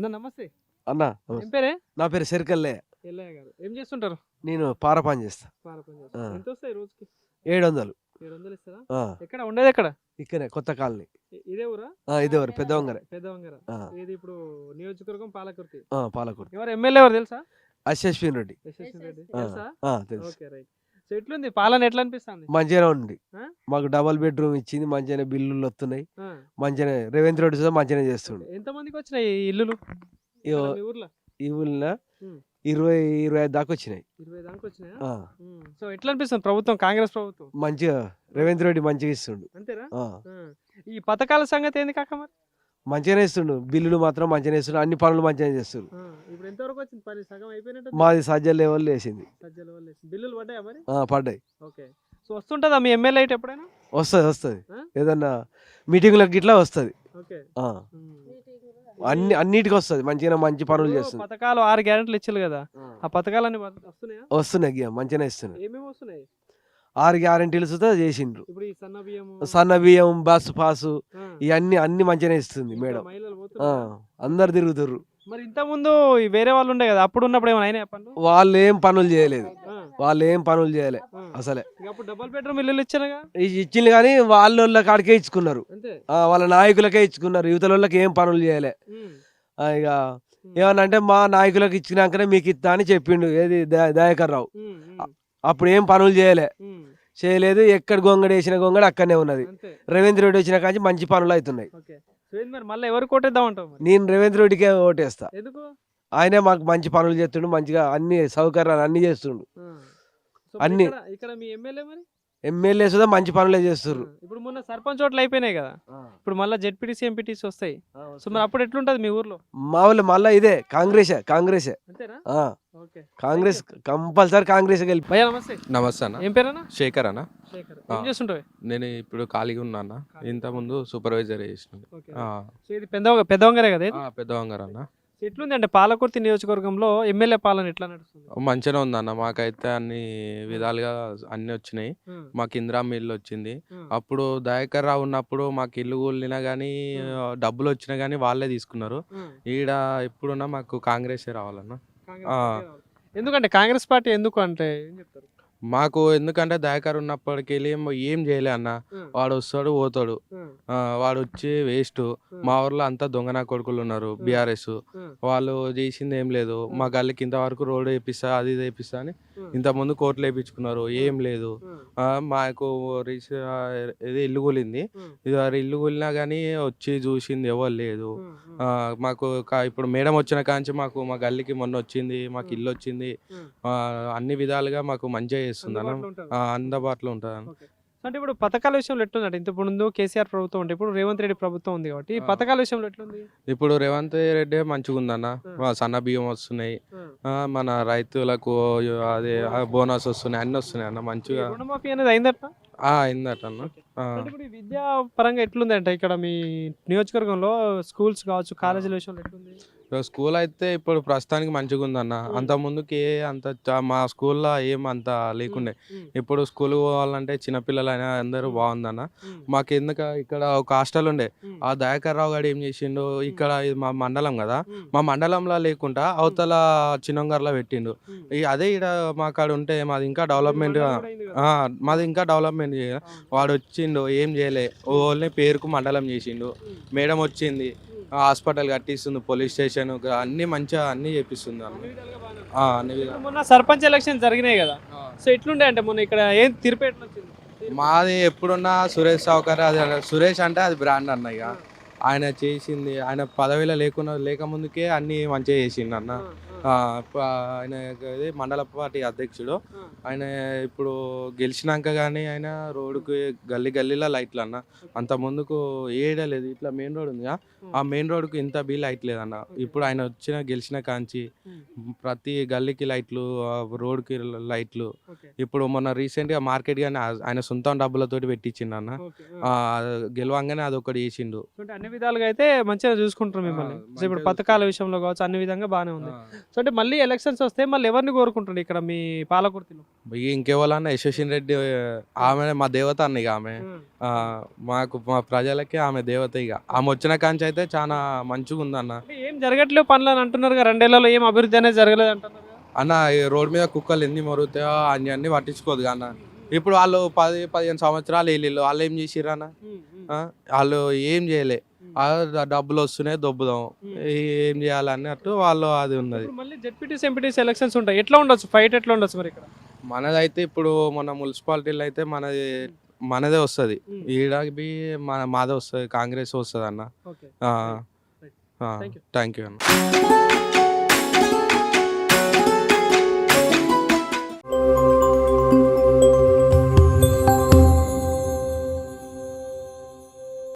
అన్న నమస్తే. అన్న ఏం పేరే? నా పేరు సెరికల్లే. ఎల్లయ్య గారు. ఏం చేస్తుంటారు? నేను పార పని చేస్తా. పాల పని చేస్తారు. ఎంత వస్తాయి రోజుకి? 700. 700 ఇస్తారా? ఆ, ఎక్కడ ఉండేది ఎక్కడ? ఇక్కడే కొత్త కాలనీ. ఇదే ఊరా? ఇదే ఊరు పెద్ద వంగరే. పెద్ద వంగర. ఇది ఇప్పుడు నియోజకవర్గం పాలకుర్తి. పాలకూరు. ఎవరు ఎమ్మెల్యే ఎవరు తెలుసా? అశ్వశ్విన్ రెడ్డి. యశస్వి రెడ్డి ఆ, తెలుసా? తెలుసు. Okay right. సో ఎట్లుంది పాలన, ఎట్లా అనిపిస్తుంది? మంచిగానే ఉంది. ఆ? మాకు డబల్ బెడ్రూమ్ ఇచ్చింది, మంచిగానే బిల్లులు వస్తున్నాయి. ఆ. మంచిగానే రేవంత్ రెడ్డి కూడా మంచిగానే చేస్తుండు. ఎంత మందికి వచ్చినాయి ఈ ఇల్లులు ఇగో మీ ఊర్లో? ఈ ఊళ్ళో ఉమ్. 20-25 దాకా వచ్చినాయి. 20 దాకా వచ్చినాయా? ఆ, సో ఎట్లా అనిపిస్తుంది ప్రభుత్వం, కాంగ్రెస్ ప్రభుత్వం? మంచిగా రేవంత్ రెడ్డి మంచిగా ఇస్తుండు. అంతేనా? ఆ, ఈ పథకాల సంగతి ఏంది కాక మరి? మంచిగానే ఇస్తుండు. బిల్లులు మాత్రం మంచిగానే ఇస్తుండు, అన్ని పనులు మంచిగానే చేస్తుండు. ఇప్పుడు ఎంతవరకు వచ్చింది పని? సగం అయిపోయినట్టు. మాది సజ్జల లెవెల్ వేసింది. సజ్జల వల్ల బిల్లులు పడ్డాయా మరి? పడ్డాయి. ఓకే. సో వస్తుంటుందా మీ ఎమ్మెల్యే ఇటు ఎప్పుడైనా? వస్తుంది ఆ? ఏదన్నా మీటింగ్లకు గిట్లా వస్తుంది. ఓకే. అన్నిటికి వస్తుంది, మంచిగా మంచి పనులు ఇప్పుడు చేస్తుంది. పథకాలు 6 గ్యారెంటీలు ఇచ్చారు కదా, ఆ పథకాలన్నీ వస్తున్నాయా? వస్తున్నాయి మంచిగానే ఇస్తున్నాయి. ఏమేమి వస్తున్నాయి? 6 గ్యారెంటీలు సుతా చేసిండ్రు. ఇప్పుడు ఈ సన్న బియ్యం, సన్న బియ్యం, బస్ పాసు, ఆ, ఇవన్నీ అన్ని మంచిగానే ఇస్తుంది ఇంకా మేడం. మహిళలు పోతున్నారా? అందరు తిరుగుతుర్రు. మరి ఇంత ముందు ఈ వేరే వాళ్ళు ఉండే కదా, అప్పుడు ఉన్నప్పుడు ఏమైనా అయినాయా పనులు? వాళ్ళు ఏం పనులు చేయలేదు, ఆ, వాళ్ళు ఏం పనులు చేయలే ఆ. అసలే. ఇక అప్పుడు డబుల్ బెడ్రూమ్ ఇల్లులు ఇచ్చారుగా. ఇచ్చింది కానీ వాళ్ళ కాడికే ఇచ్చుకున్నారు. అంతే. వాళ్ళ నాయకులకే ఇచ్చుకున్నారు, యువతలకి ఏం పనులు చేయలే. ఉమ్, ఇక ఏమన్నా అంటే మా నాయకులకు ఇచ్చినాకనే మీకు ఇస్తా అని చెప్పిండు. ఏది దయాకర్ రావు. ఉమ్, ఉమ్, అప్పుడు ఏం పనులు ఉమ్, చేయలేదు. ఎక్కడ గొంగడి వేసిన గొంగడి అక్కడనే ఉన్నది. అంతే. రేవంత్ రెడ్డి వచ్చిన కాంచి మంచి పనులు అవుతున్నాయి. ఓకే. సో ఏంది మరి మళ్ళీ ఎవరు కొట్టేద్దాం అంటావు మరి? నేను రేవంత్ రెడ్డికే ఓటేస్తా. ఎందుకు? ఆయనే మాకు మంచి పనులు చేస్తుండు, మంచిగా అన్ని సౌకర్యాలు అన్ని చేస్తుండు. ఆ. సో అన్ని. ఇక్కడ మీ ఎమ్మెల్యే మరి? ఎమ్మెల్యే సుధా మంచి పనులే చేస్తుర్రు. ఇప్పుడు మొన్న సర్పంచ్ ఓట్లు అయిపోయినాయి కదా, ఇప్పుడు మళ్ళీ జెడ్పీటీసీ ఎంపీటీసీ వస్తాయి. సో మరి అప్పుడు ఎట్లుంటది మీ ఊర్లో? మా వాళ్ళు మళ్ళా ఇదే కాంగ్రెసే. అంతేనా? ఆ, ఓకే. కాంగ్రెస్ కంపల్సరీ కాంగ్రెస్ గెలిపి. భయ్యా నమస్తే. నమస్తే అన్న. ఏం పేరన్నా? శేఖర్ అన్న. శేఖర్. ఆ. ఏం చేస్తుంటావు? నేను ఇప్పుడు ఖాళీగా ఉన్నా అన్న. ఇంత ముందు సూపర్వైజర్ చేసిన. ఓకే. సో ఇది పెద్దవంగరే కదా ఇది? పెద్ద వంగర్ అన్న. సో ఎట్లుంది అంటే పాలకుర్తి నియోజకవర్గంలో ఎమ్మెల్యే పాలన ఎట్లా నడుస్తుంది? మంచిగానే ఉందన్న. మాకైతే అన్ని విధాలుగా అన్ని వచ్చినాయి. మాకు ఇందిరా ఇల్లు వచ్చింది. అప్పుడు దయాకర్ రావు ఉన్నప్పుడు మాకు ఇల్లు కూలినా కానీ డబ్బులు వచ్చినా కానీ వాళ్ళే తీసుకున్నారు. ఈడ ఇప్పుడున్న మాకు కాంగ్రెసే రావాలన్న. కాంగ్రెస్ పార్టీ రావాలి. ఎందుకంటే కాంగ్రెస్ పార్టీ ఎందుకు అంటే ఏం చెప్తారు? మాకు ఎందుకంటే దయాకర్ ఉన్నప్పటికీ ఏం చేయలే అన్న. వాడు వస్తాడు పోతాడు. వాడు వచ్చి వేస్ట్. మా ఊర్లో అంతా దొంగనా కొడుకులు ఉన్నారు బీఆర్ఎస్. వాళ్ళు చేసింది ఏం లేదు. మా గల్లీకి ఇంతవరకు రోడ్ వేపిస్తా, అది ఇది వేపిస్తా అని ఇంత ముందు కోర్టులు వేయించుకున్నారు. ఏం లేదు. మాకు ఇది ఇల్లు కూలింది. ఇది ఇల్లు కూలినా కానీ వచ్చి చూసింది ఎవరు లేదు. మాకు ఇప్పుడు మేడం వచ్చిన కాంచి మాకు మా గల్లీకి మొన్న వచ్చింది, మాకు ఇల్లు వచ్చింది. అన్ని విధాలుగా మాకు మంచిగా చేస్తుంది అన్న. అందుబాటులో ఉంటుంది. ఓకే. సో అంటే ఇప్పుడు పథకాల విషయంలో ఎట్లుందంటే, ఇంత ముందు కేసీఆర్ ప్రభుత్వం ఉంటే ఇప్పుడు రేవంత్ రెడ్డి ప్రభుత్వం ఉంది కాబట్టి ఈ పథకాల విషయంలో ఎట్లుంది? ఇప్పుడు రేవంత్ రెడ్డి మంచిగా ఉందన్న. సన్న బియ్యం వస్తున్నాయి. మన రైతులకు అదే బోనస్ వస్తున్నాయి, అన్ని వస్తున్నాయి అన్న మంచిగా. రుణమాఫీ అనేది అయిందట? అయిందట అన్న. అంటే ఇప్పుడు ఈ విద్యా పరంగా ఎట్లుంది అంటే ఇక్కడ మీ నియోజకవర్గంలో స్కూల్స్ కావచ్చు, కాలేజీల విషయంలో ఎట్లుంది? స్కూల్ అయితే ఇప్పుడు ప్రస్తుతానికి మంచిగా ఉందన్న. అంత ముందుకి మా స్కూల్లో ఏం అంత లేకుండే. ఇప్పుడు స్కూల్ పోవాలంటే చిన్నపిల్లలైనా అందరూ బాగుందన్న. మాకు ఇక్కడ ఒక హాస్టల్ ఉండే. ఆ దయాకర్ రావు గారు ఏం చేసిండు, ఇక్కడ ఇది మా మండలం కదా, మా మండలంలో లేకుండా అవతల చిన్నంగర్లో పెట్టిండు. అదే ఇక్కడ మా కాడ ఉంటే మాది ఇంకా డెవలప్మెంట్ చేయాలి. వాడు వచ్చిండు, ఏం చేయలే. ఓన్లీ పేరుకు మండలం చేసిండు. మేడం వచ్చింది, హాస్పిటల్ కట్టిస్తుంది, పోలీస్ స్టేషన్ అన్ని మంచిగా అన్ని చేపిస్తుంది అన్ని విధాలు. మొన్న సర్పంచ్ ఎలక్షన్ జరిగినాయి కదా, సో ఎట్లుండే అంటే మొన్న ఇక్కడ ఏం తీర్పు ఎట్లా వచ్చింది? మాది ఎప్పుడున్నా సురేష్ సావుకర్. అది సురేష్ అంటే అది బ్రాండ్ అన్న. ఇక ఆయన చేసింది, ఆయన పదవిలో లేకముందుకే అన్ని మంచిగా చేసిండు అన్న. ఆయన ఇది మండల పార్టీ అధ్యక్షుడు. ఆయన ఇప్పుడు గెలిచినాక కానీ ఆయన రోడ్డుకి గల్లీలో లైట్లు అన్న. అంత ముందుకు ఏడలేదు. ఇట్లా మెయిన్ రోడ్ ఉంది, ఆ మెయిన్ రోడ్కు ఇంత బీ లైట్ లేదన్న. ఇప్పుడు ఆయన గెలిచిన కాంచి ప్రతి గల్లీకి లైట్లు, రోడ్కి లైట్లు. ఇప్పుడు మొన్న రీసెంట్గా మార్కెట్ కానీ ఆయన సొంతం డబ్బులతోటి పెట్టించిండు అన్న. గెలవంగానే అదొకటి చేసిండు. అన్ని విధాలుగా అయితే మంచిగా చూసుకుంటారు మిమ్మల్ని. సో ఇప్పుడు పథకాల విషయంలో కావచ్చు అన్ని విధంగా బాగానే ఉంది. సో అంటే మళ్ళీ ఎలక్షన్స్ వస్తే మళ్ళీ ఎవరిని కోరుకుంటారు ఇక్కడ మీ పాలకుర్తిలో? ఇంకెవరన్నా యశస్విన్ రెడ్డి, ఆమె మా దేవత అన్న. ఇక ఆమె మా ప్రజలకి ఆమె దేవత. ఇక ఆమె వచ్చిన కాంచి అయితే చాలా మంచిగా ఉందన్న. ఏం ఏం జరగట్లేవు పనులు అని అంటున్నారు కదా, 2 ఏళ్లలో ఏం అభివృద్ధి అనేది జరగలేదు అంటున్నారు కదా. అన్న ఈ రోడ్ మీద కుక్కలు ఎన్ని మరుగుతాయో అన్ని అన్ని పట్టించుకోదు అన్న. ఇప్పుడు వాళ్ళు 10-15 సంవత్సరాలు వెళ్ళిళ్ళు, వాళ్ళు ఏం చేసిర్రు అన్న? వాళ్ళు ఏం చేయలే, డబ్బులు వస్తున్నాయి దొబ్బుదాం, ఏం చేయాలి అన్నట్టు వాళ్ళు అది ఉన్నది. ఇప్పుడు మళ్ళీ జెడ్పీటీసీ ఎంపీటీసీ ఎలక్షన్స్ ఉంటాయి, ఎట్లా ఉండొచ్చు ఫైట్, ఎట్లా ఉండొచ్చు మరి ఇక్కడ? మనదైతే ఇప్పుడు మన మున్సిపాలిటీలో అయితే మనదే వస్తుంది, ఈడకి మాదే వస్తుంది, కాంగ్రెస్ వస్తుంది అన్న. ఓకే, థ్యాంక్ యూ అన్న.